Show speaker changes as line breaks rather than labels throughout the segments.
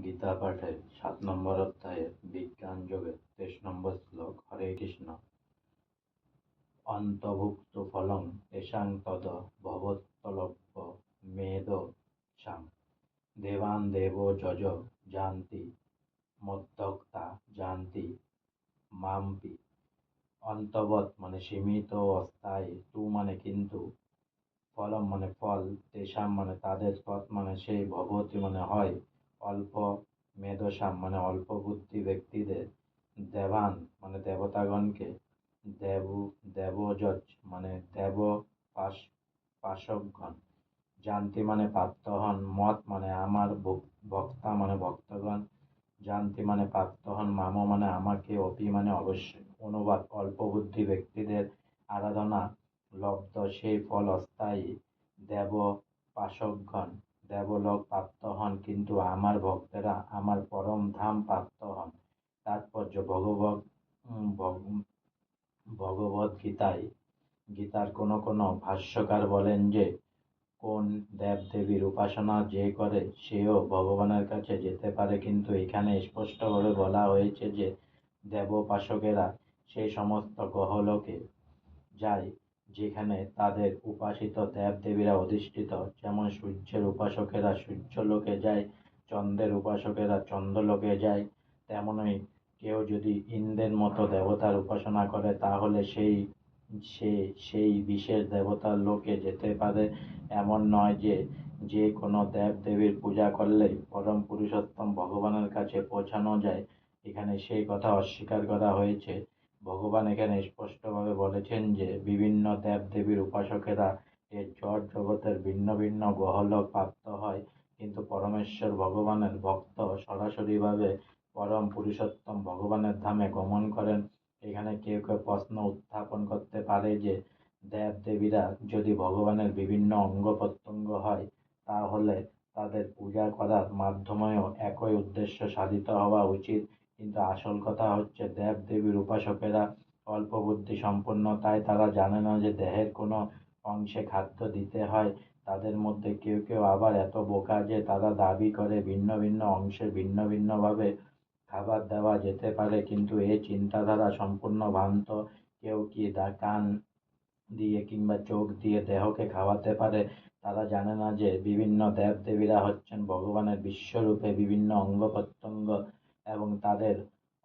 গীতা পাঠের ৭ নম্বর অধ্যায়ের বিজ্ঞান যোগের ২৩ নম্বর শ্লোক। হরে কৃষ্ণ। অন্তর্ভুক্ত ফলং তেষাং তদ ভবত্তলভ্য মেধসাং দেবান দেব যজ জানতি মদ্ভক্তা জানতি মাম্পি। অন্তবৎ মানে সীমিত, অস্থায়ী, তু মানে কিন্তু, ফলম মানে ফল, তেষাম মানে তাদের, তৎ মানে সেই, ভবতি মানে হয়, অল্প, মেধসাম মানে অল্প বুদ্ধি ব্যক্তিদের, দেবান মানে দেবতাগণকে, দেবযজ মানে দেব পাশকগণ, জানতি মানে প্রাপ্ত হন, মত মানে আমার, ভক্তা মানে ভক্তগণ, জানতি মানে প্রাপ্ত হন, মাম মানে আমাকে, অপি মানে অবশ্যই। অনুবাদ: অল্প বুদ্ধি ব্যক্তিদের আরাধনা লব্ধ সেই ফল অস্থায়ী, দেব পাশকগণ দেবলোক প্রাপ্ত হন, কিন্তু আমার ভক্তেরা আমার পরম ধাম প্রাপ্ত হন। তাৎপর্য: ভগবদ্গীতায় গীতার কোনো কোনো ভাষ্যকার বলেন যে, কোন দেব-দেবীর উপাসনা যে করে সেও ভগবানের কাছে যেতে পারে, কিন্তু এখানে স্পষ্টভাবে বলা হয়েছে যে দেবোপাসকেরা সেই সমস্ত গ্রহলোকে যায় যেখানে তাদের উপাসিত দেব-দেবীরা অধিষ্ঠিত। যেমন সূর্যের উপাসকেরা সূর্যলোকে যায়, চন্দ্রের উপাসকেরা চন্দ্রলোকে যায়, তেমনই কেউ যদি ইন্দ্রের মতো দেবতার উপাসনা করে তাহলে সে সেই বিশেষ দেবতার লোকে যেতে পারে। এমন নয় যে যে কোনো দেব-দেবীর পূজা করলেই পরম পুরুষোত্তম ভগবানের কাছে পৌঁছানো যায়, এখানে সেই কথা অস্বীকার করা হয়েছে। ভগবান এখানে স্পষ্টভাবে বলেছেন যে বিভিন্ন দেব-দেবীর উপাসকেরা এই জড় জগতের ভিন্ন ভিন্ন গ্রহলোক প্রাপ্ত হয়, কিন্তু পরমেশ্বর ভগবানের ভক্ত সরাসরিভাবে পরম পুরুষোত্তম ভগবানের ধামে গমন করেন। এখানে কেউ কেউ প্রশ্ন উত্থাপন করতে পারে যে দেব-দেবীরা যদি ভগবানের বিভিন্ন অঙ্গ প্রত্যঙ্গ হয় তাহলে তাদের পূজা করার মাধ্যমেও একই উদ্দেশ্য সাধিত হওয়া উচিত। কিন্তু আসল কথা হচ্ছে দেব-দেবীর উপাসকেরা অল্প বুদ্ধি সম্পন্ন, তাই তারা জানে না যে দেহের কোনো অংশে খাদ্য দিতে হয়। তাদের মধ্যে কেউ কেউ আবার এত বোকা যে তারা দাবি করে ভিন্ন ভিন্ন অংশে ভিন্ন ভিন্ন ভাবে খাবার দেওয়া যেতে পারে, কিন্তু এই চিন্তাধারা সম্পূর্ণ ভ্রান্ত। কেউ কি কান দিয়ে কিংবা চোখ দিয়ে দেহকে খাওয়াতে পারে? তারা জানে না যে বিভিন্ন দেব-দেবীরা হচ্ছেন ভগবানের বিশ্বরূপে বিভিন্ন অঙ্গ প্রত্যঙ্গ, এবং তাদের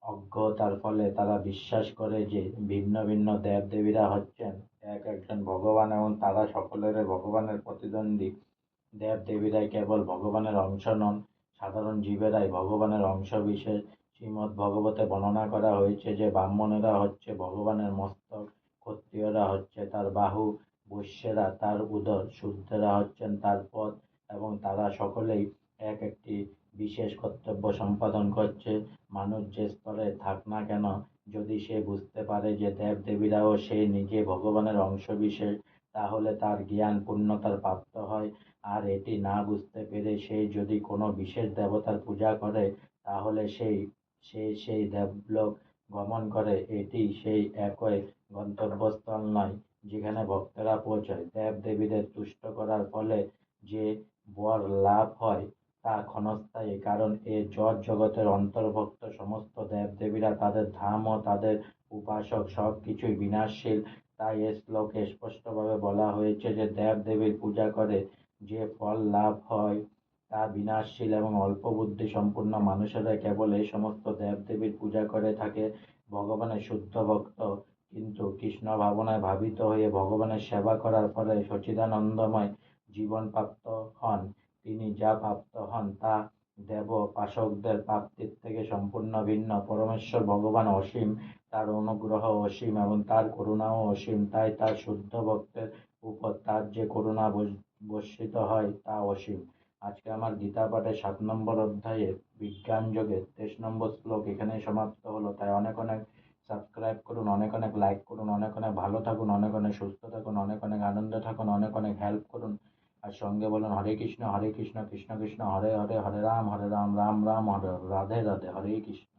অজ্ঞতার ফলে তারা বিশ্বাস করে যে ভিন্ন ভিন্ন দেব-দেবীরা হচ্ছেন এক একজন ভগবান, এবং তারা সকলেরই ভগবানের প্রতিদ্বন্দ্বী। দেব-দেবীরাই কেবল ভগবানের অংশ নন, সাধারণ জীবেরাই ভগবানের অংশ বিশেষ। শ্রীমদ্ভাগবতে বর্ণনা করা হয়েছে যে ব্রাহ্মণেরা হচ্ছে ভগবানের মস্তক, ক্ষত্রিয়রা হচ্ছে তার বাহু, বৈশ্যেরা তার উদর, শূদ্রেরা হচ্ছেন তার পদ, এবং তারা সকলেই এক একটি বিশেষ কর্তব্য সম্পাদন করছে। মানুষ যে স্তরে থাক না কেন, যদি সে বুঝতে পারে যে দেব-দেবীরাও সে নিজে ভগবানের অংশ বিশেষ, তাহলে তার জ্ঞান পূর্ণতার প্রাপ্ত হয়। আর এটি না বুঝতে পেরে সে যদি কোনো বিশেষ দেবতার পূজা করে তাহলে সেই দেবলোক গমন করে। এটি সেই একই গন্তব্যস্থল নয় যেখানে ভক্তরা পৌঁছায়। দেব-দেবীদের তুষ্ট করার ফলে যে বর লাভ হয় তা ক্ষণস্থায়ী, কারণ এ জড় জগতের অন্তর্ভুক্ত সমস্ত দেব-দেবীরা, তাদের ধাম ও তাদের উপাসক সবকিছুই বিনাশশীল। তাই এ শ্লোকে স্পষ্টভাবে বলা হয়েছে যে দেব-দেবীর পূজা করে যে ফল লাভ হয় তা বিনাশশীল, এবং অল্প বুদ্ধি সম্পন্ন মানুষেরা কেবল এই সমস্ত দেব-দেবীর পূজা করে থাকে। ভগবানের শুদ্ধ ভক্ত কিন্তু কৃষ্ণ ভাবনায় ভাবিত হয়ে ভগবানের সেবা করার ফলে সচ্চিদানন্দময় জীবন প্রাপ্ত হন। তিনি যা প্রাপ্ত হন তা দেব-পাশকদের প্রাপ্তির থেকে সম্পূর্ণ ভিন্ন। পরমেশ্বর ভগবান অসীম, তার অনুগ্রহ অসীম এবং তার করুণাও অসীম, তাই তার শুদ্ধ ভক্তের উপর তার যে করুণা বর্ষিত হয় তা অসীম। আজকে আমার গীতা পাঠের ৭ নম্বর অধ্যায়ের বিজ্ঞান যোগের ২৩ নম্বর শ্লোক এখানেই সমাপ্ত হলো। তাই অনেক অনেক সাবস্ক্রাইব করুন, অনেক অনেক লাইক করুন, অনেক অনেক ভালো থাকুন, অনেক অনেক সুস্থ থাকুন, অনেক অনেক আনন্দে থাকুন, অনেক অনেক হেল্প করুন। আর সঙ্গে বলুন হরে কৃষ্ণ কৃষ্ণ কৃষ্ণ হরে হরে, হরে রাম রাম রাম হরে, রাধে রাধে, হরে কৃষ্ণ।